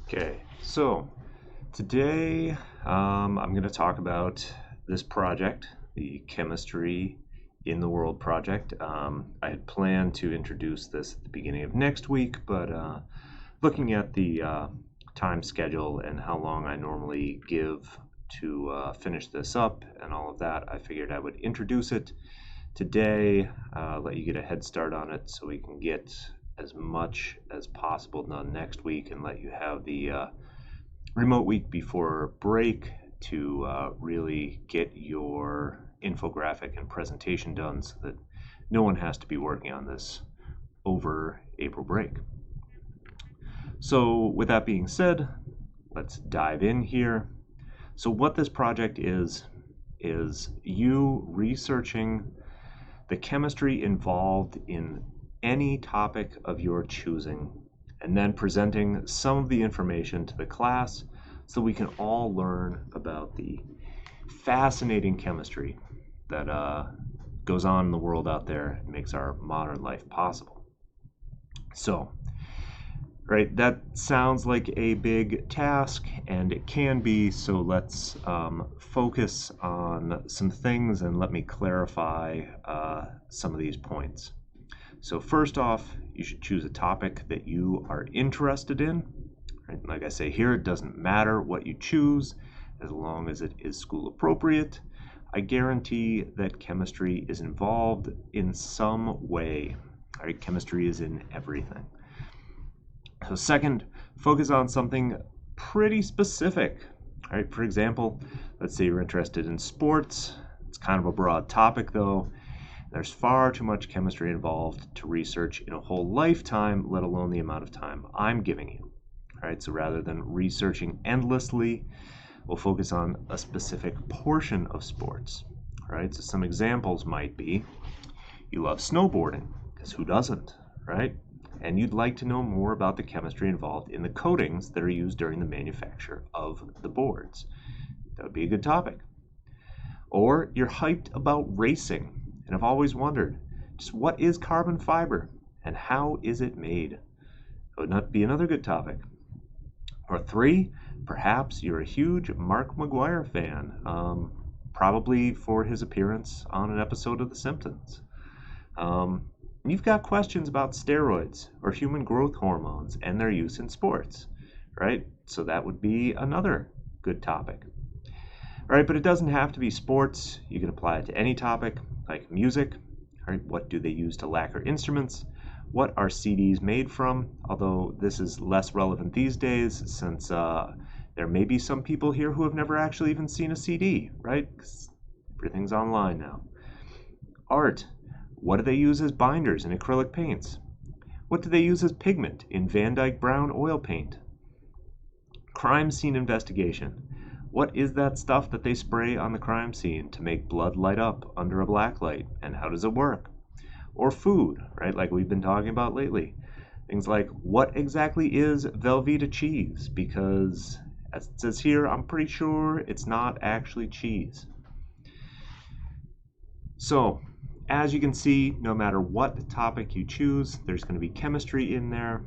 Okay, so today I'm going to talk about this project, the Chemistry in the World project. I had planned to introduce this at the beginning of next week, but looking at the time schedule and how long I normally give to finish this up and all of that, I figured I would introduce it today, let you get a head start on it so we can get as much as possible done next week and let you have the remote week before break to really get your infographic and presentation done so that no one has to be working on this over April break. So with that being said, let's dive in here. So what this project is you researching the chemistry involved in any topic of your choosing, and then presenting some of the information to the class so we can all learn about the fascinating chemistry that goes on in the world out there and makes our modern life possible. So, right, that sounds like a big task, and it can be, so let's focus on some things and let me clarify some of these points. So first off, you should choose a topic that you are interested in. Right? Like I say here, it doesn't matter what you choose as long as it is school appropriate. I guarantee that chemistry is involved in some way. Right? Chemistry is in everything. So second, focus on something pretty specific. Right? For example, let's say you're interested in sports. It's kind of a broad topic though. There's far too much chemistry involved to research in a whole lifetime, let alone the amount of time I'm giving you. All right, so rather than researching endlessly, we'll focus on a specific portion of sports. All right, so some examples might be you love snowboarding, because who doesn't, right? And you'd like to know more about the chemistry involved in the coatings that are used during the manufacture of the boards. That would be a good topic. Or you're hyped about racing and have always wondered just what is carbon fiber and how is it made? That would not be another good topic. Or three, perhaps you're a huge Mark McGuire fan, probably for his appearance on an episode of The Simpsons. You've got questions about steroids or human growth hormones and their use in sports, right? So that would be another good topic. All right, but it doesn't have to be sports. You can apply it to any topic, like music. All right, what do they use to lacquer instruments? What are CDs made from? Although this is less relevant these days since there may be some people here who have never actually even seen a CD, right? 'Cause everything's online now. Art. What do they use as binders in acrylic paints? What do they use as pigment in Van Dyke Brown oil paint? Crime scene investigation. What is that stuff that they spray on the crime scene to make blood light up under a black light, and how does it work? Or food, right, like we've been talking about lately. Things like, what exactly is Velveeta cheese? Because, as it says here, I'm pretty sure it's not actually cheese. So, as you can see, no matter what topic you choose, there's going to be chemistry in there.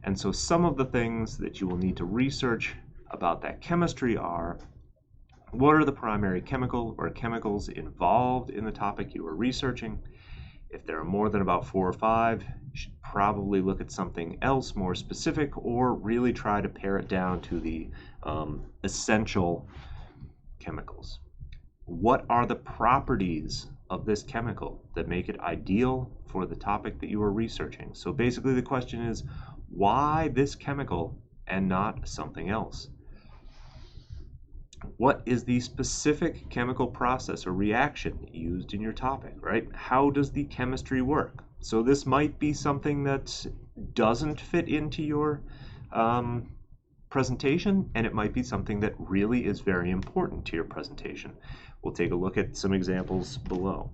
And so some of the things that you will need to research about that chemistry are, what are the primary chemical or chemicals involved in the topic you are researching? If there are more than about 4 or 5, you should probably look at something else more specific or really try to pare it down to the essential chemicals. What are the properties of this chemical that make it ideal for the topic that you are researching? So basically the question is, why this chemical and not something else? What is the specific chemical process or reaction used in your topic, right? How does the chemistry work? So this might be something that doesn't fit into your presentation, and it might be something that really is very important to your presentation. We'll take a look at some examples below.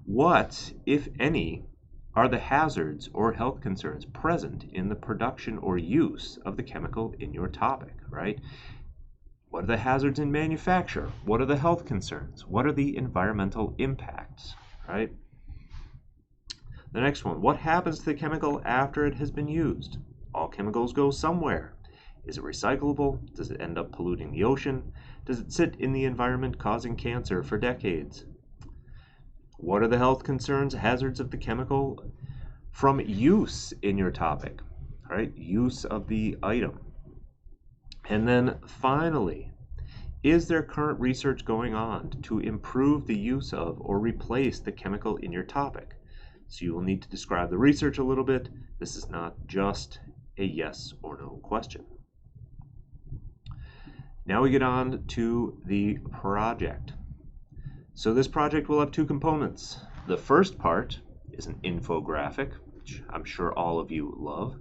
What, if any, are the hazards or health concerns present in the production or use of the chemical in your topic, right? What are the hazards in manufacture? What are the health concerns? What are the environmental impacts, right? The next one, what happens to the chemical after it has been used? All chemicals go somewhere. Is it recyclable? Does it end up polluting the ocean? Does it sit in the environment causing cancer for decades? What are the health concerns, hazards of the chemical from use in your topic? All right, use of the item. And then finally, is there current research going on to improve the use of or replace the chemical in your topic? So you will need to describe the research a little bit. This is not just a yes or no question. Now we get on to the project. So this project will have two components. The first part is an infographic, which I'm sure all of you love.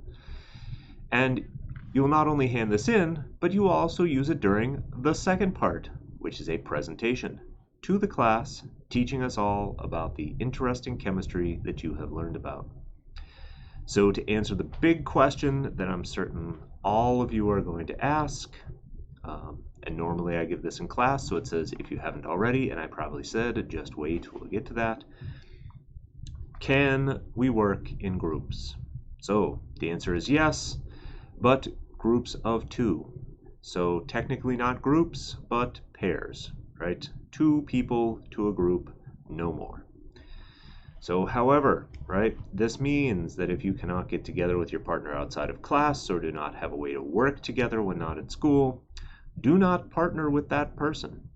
And you will not only hand this in, but you will also use it during the second part, which is a presentation to the class, teaching us all about the interesting chemistry that you have learned about. So to answer the big question that I'm certain all of you are going to ask, and normally I give this in class, so it says if you haven't already, and I probably said, just wait, we'll get to that. Can we work in groups? So the answer is yes, but groups of two. So technically not groups, but pairs, right? 2 people to a group, no more. So however, right, this means that if you cannot get together with your partner outside of class or do not have a way to work together when not at school, do not partner with that person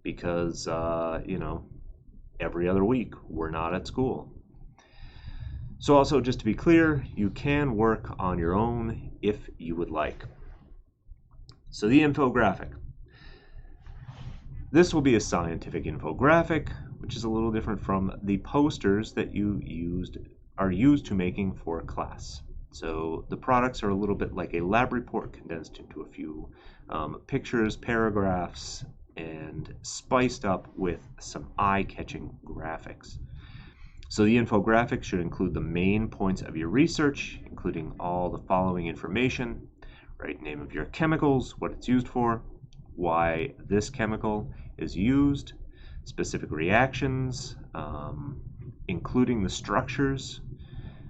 because, every other week we're not at school. So also, just to be clear, you can work on your own if you would like. So the infographic. This will be a scientific infographic, which is a little different from the posters that are used to making for class. So the products are a little bit like a lab report condensed into a few pictures, paragraphs, and spiced up with some eye-catching graphics. So the infographic should include the main points of your research, including all the following information, right? Name of your chemicals, what it's used for, why this chemical is used, specific reactions, including the structures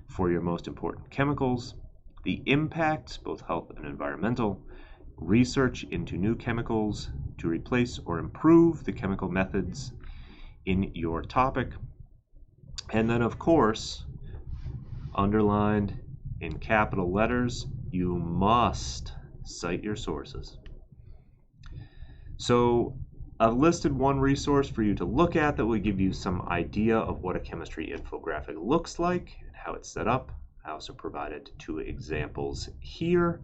for your most important chemicals, the impacts, both health and environmental, research into new chemicals to replace or improve the chemical methods in your topic, and then of course, underlined in capital letters, you must cite your sources. So I've listed one resource for you to look at that will give you some idea of what a chemistry infographic looks like and how it's set up. I also provided 2 examples here.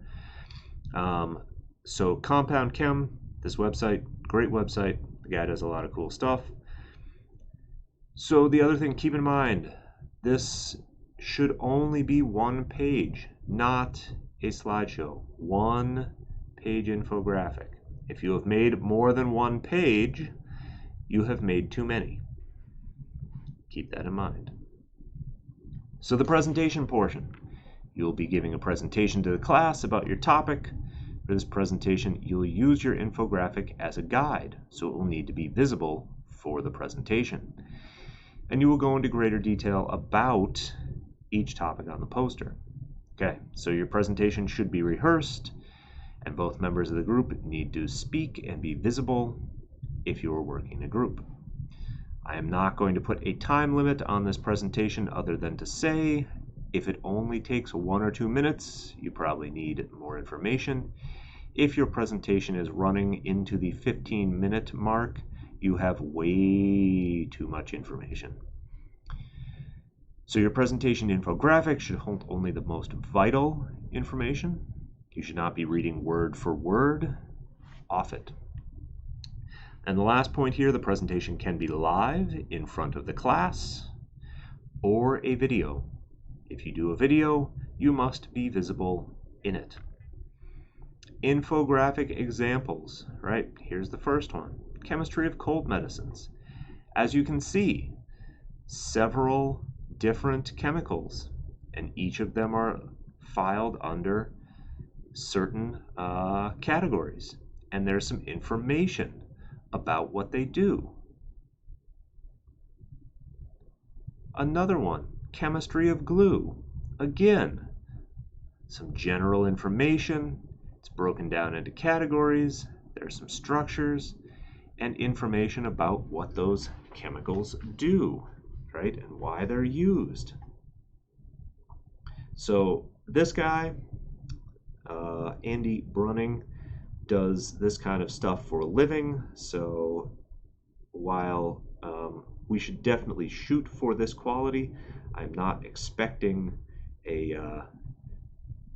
So Compound Chem, this website, great website. The guy does a lot of cool stuff. So the other thing, keep in mind, this should only be 1 page, not a slideshow. 1 page infographic. If you have made more than 1 page, you have made too many. Keep that in mind. So the presentation portion. You'll be giving a presentation to the class about your topic. For this presentation, you'll use your infographic as a guide, so it will need to be visible for the presentation. And you will go into greater detail about each topic on the poster. Okay, so your presentation should be rehearsed, and both members of the group need to speak and be visible if you are working in a group. I am not going to put a time limit on this presentation other than to say, if it only takes 1 or 2 minutes, you probably need more information. If your presentation is running into the 15-minute mark, you have way too much information. So your presentation infographic should hold only the most vital information. You should not be reading word for word off it. And the last point here, the presentation can be live in front of the class or a video. If you do a video, you must be visible in it. Infographic examples, right? Here's the first one, chemistry of cold medicines. As you can see, several different chemicals, and each of them are filed under certain categories, and there's some information about what they do. Another one, chemistry of glue. Again, some general information. It's broken down into categories. There's some structures and information about what those chemicals do, right, and why they're used. So this guy, Andy Brunning, does this kind of stuff for a living. So while we should definitely shoot for this quality, I'm not expecting a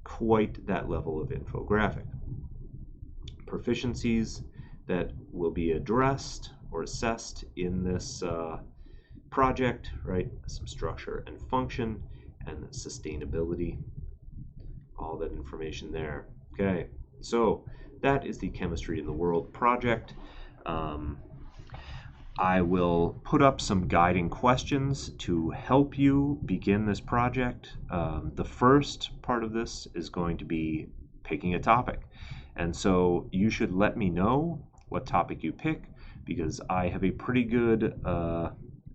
quite that level of infographic. Proficiencies that will be addressed or assessed in this project, right? Some structure and function and sustainability, all that information there. Okay, so that is the Chemistry in the World project. I will put up some guiding questions to help you begin this project. The first part of this is going to be picking a topic. And so you should let me know what topic you pick, because I have a pretty good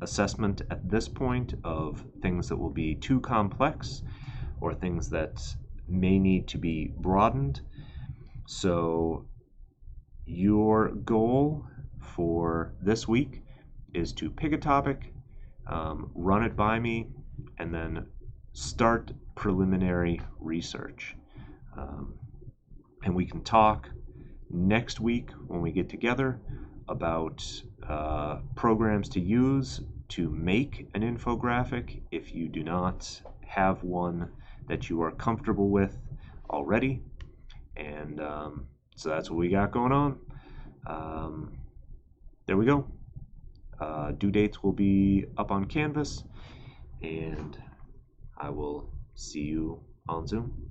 assessment at this point of things that will be too complex or things that may need to be broadened. So your goal for this week is to pick a topic, run it by me, and then start preliminary research. And we can talk next week when we get together about programs to use to make an infographic if you do not have one that you are comfortable with already. And so that's what we got going on. There we go. Due dates will be up on Canvas, and I will see you on Zoom.